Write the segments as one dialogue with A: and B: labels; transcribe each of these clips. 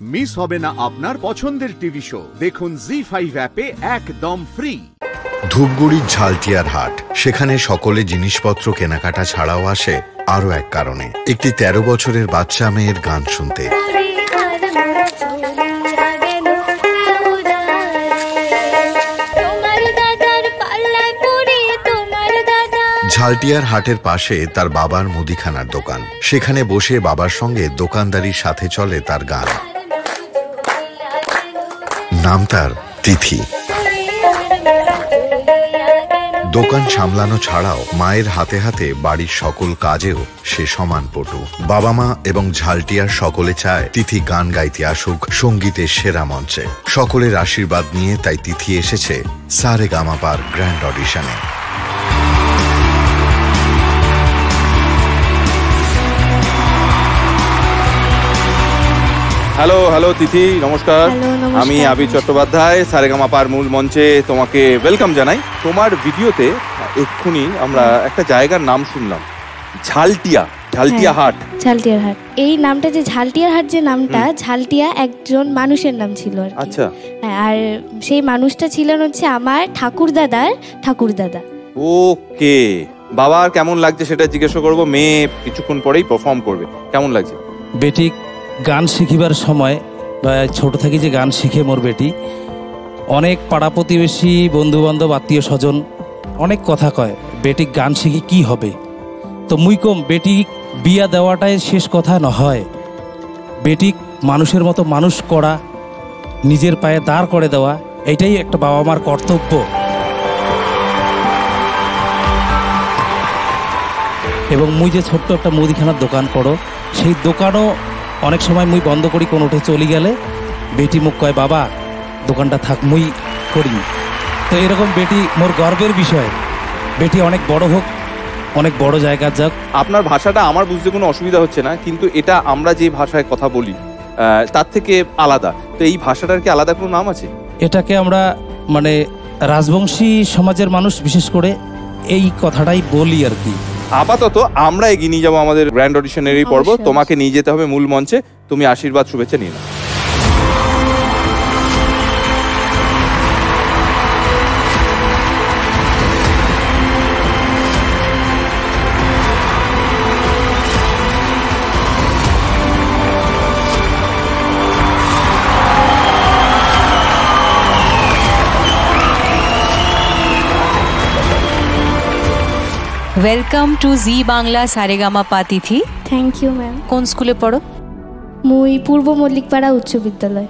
A: Miss হবে না আপনার পছন্দের টিভি শো। দেখুন জি5 অ্যাপে একদম ফ্রি।
B: ধূপগুড়ির ঝালটিয়ার হাট, সেখানে সকলে জিনিসপত্র কেনাকাটা ছাড়াও আসে আরো এক কারণে, একটি 13 বছরের বাচ্চা মেয়ের গান শুনতে। ঝালটিয়ার হাটের পাশে তার বাবার মুদিখানার দোকান, সেখানে বসে বাবার সঙ্গে দোকানদারির সাথে চলে তার গান। নাম তার তিথি। দোকান সামলানো ছাড়াও মায়ের হাতে হাতে বাড়ির সকল কাজেও সে সমান পটু। বাবা মা এবং ঝালটিয়ার সকলে চায় তিথি গান গাইতে আসুক সঙ্গীতের সেরা মঞ্চে। সকলের আশীর্বাদ নিয়ে তাই তিথি এসেছে সারেগামাপার গ্র্যান্ড অডিশনে।
C: হ্যালো হ্যালো তিথি, নমস্কার। আমি আবির চট্টোপাধ্যায়, সারেগামাপার মূল মঞ্চে তোমাকে ওয়েলকাম জানাই। তোমার ভিডিওতে এক্ষুনি আমরা একটা জায়গার নাম শুনলাম, ঝালটিয়া হাট।
D: ঝালটিয়ার হাট, এই নামটা যে ঝালটিয়ার হাট, যে নামটা ঝালটিয়া একজন মানুষের নাম ছিল আর কি।
C: আচ্ছা।
D: আর সেই মানুষটা ছিলেন হচ্ছে আমার ঠাকুরদাদা।
C: ওকে, বাবার কেমন লাগছে সেটা জিজ্ঞেস করবো। মেয়ে কিছুক্ষণ পরেই পারফর্ম করবে, কেমন লাগছে?
E: বেটি গান শিখিবার সময়, ছোট থেকে যে গান শিখে মোর বেটি, অনেক পাড়া প্রতিবেশী বন্ধু বান্ধব আত্মীয় স্বজন অনেক কথা কয় বেটি গান শিখি কি হবে। তো মুই কম বেটি বিয়া দেওয়াটাই শেষ কথা নহয়, বেটি মানুষের মতো মানুষ করা, নিজের পায়ে দাঁড় করে দেওয়া, এটাই একটা বাবা মার কর্তব্য। এবং মুই যে ছোট্ট একটা মুদিখানার দোকান করো, সেই দোকানও অনেক সময় মুই বন্ধ করি, কোন উঠে চলে গেলে বেটি মুখ কয় বাবা দোকানটা থাক, মুই করি। তো এরকম বেটি মোর গর্বের বিষয়, বেটি অনেক বড় হোক, অনেক বড় জায়গা যাক।
C: আপনার ভাষাটা আমার বুঝতে কোনো অসুবিধা হচ্ছে না, কিন্তু এটা আমরা যে ভাষায় কথা বলি তার থেকে আলাদা। তো এই ভাষাটার কি আলাদা কোনো নাম আছে?
E: এটাকে আমরা মানে রাজবংশী সমাজের মানুষ বিশেষ করে এই কথাটাই বলি আর কি।
C: আপাতত আমরা এগিয়ে নিয়ে যাবো আমাদের গ্র্যান্ড অডিশনের এই পর্ব। তোমাকে নিয়ে যেতে হবে মূল মঞ্চে, তুমি আশীর্বাদ শুভেচ্ছা নিয়ে নাও।
F: Welcome to Zee Bangla Saregamapa Tithi.
D: Thank you ma'am.
F: কোন স্কুলে পড়ো?
D: মুই পূর্ব মল্লিকপাড়া উচ্চ বিদ্যালয়।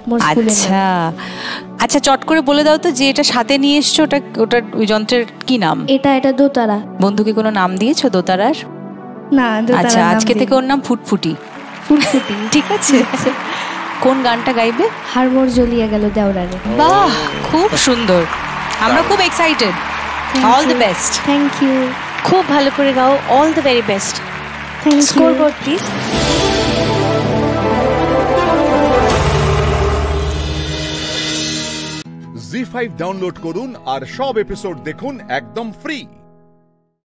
F: আচ্ছা, চট করে বলে দাও তো যে এটা সাথে নিয়ে এসছো, ওটা ওই যন্ত্রের কি নাম?
D: এটা দোতারা।
F: বন্ধুকে কোনো নাম দিয়েছো দোতারার?
D: না।
F: আচ্ছা, আজকে থেকে ওর নাম ফুটফুটি। ঠিক আছে। কোন গানটা গাইবে?
D: হারমোর জ্বলিয়ে গেল দেওরারে।
F: বাহ, খুব সুন্দর, আমরা খুব excited. All the best.
D: Thank you.
F: খুব ভালো করে গাও, all the very best.
D: Thank you.
F: Score board please.
A: ZEE5 download করুন আর সব এপিসোড দেখুন একদম ফ্রি।